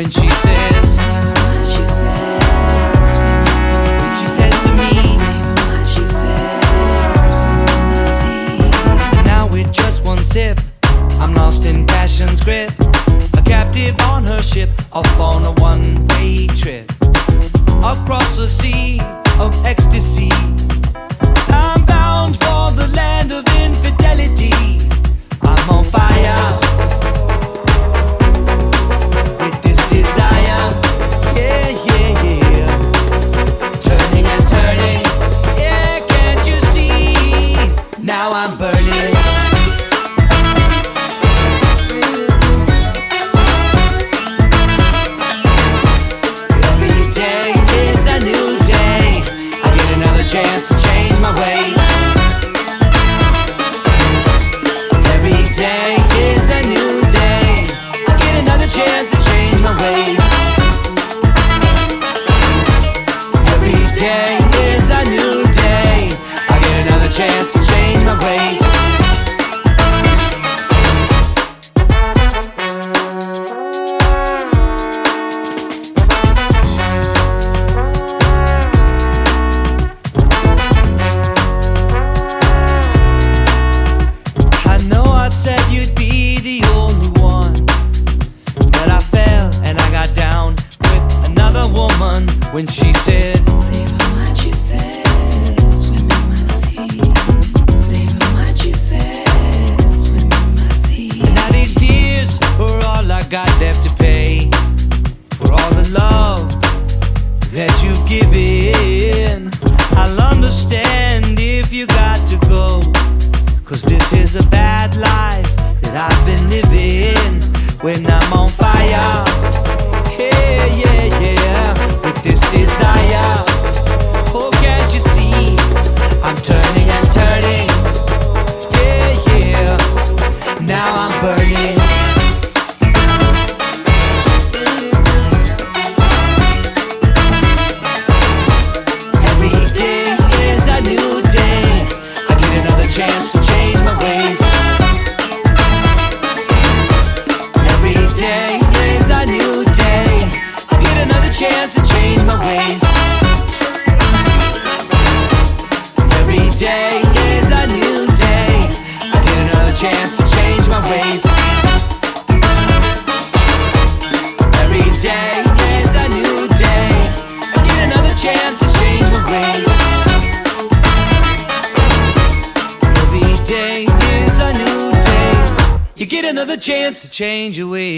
when she says, what you said, when she says to me, what you said, and now with just one sip, I'm lost in passion's grip, a captive on her ship, off on a one-way trip, across the sea of ecstasy. I'm bound for the land of infidelity. I'm on fire with this desire. Yeah, yeah, yeah. Turning and turning. Yeah, can't you see? Now I'm burning. Every day is a new day. I get another chance to change my ways. Every day is a new day. I get another chance to change my ways. Every day is a new day. I get another chance to change my ways. I said you'd be the only one, but I fell and I got down with another woman when she said, savor what you said, swim in my sea. Savor what you said, swim in my sea. now these tears are all I got left to pay for all the love that you've given. I'll understand if you got to go, 'cause this is a bad life that I've been living when I'm on fire. Yeah, yeah, yeah, with this desire. Oh, can't you see? I'm turning and turning. Yeah, yeah, now I'm burning. Every day is a new day. I get another chance to change my ways. Every day is a new day. I get another chance to change my ways. Every day is a new day. I get another chance to change my ways. Every day is a new day. I get another chance to change my ways. Every day is a new day. You get another chance to change your ways.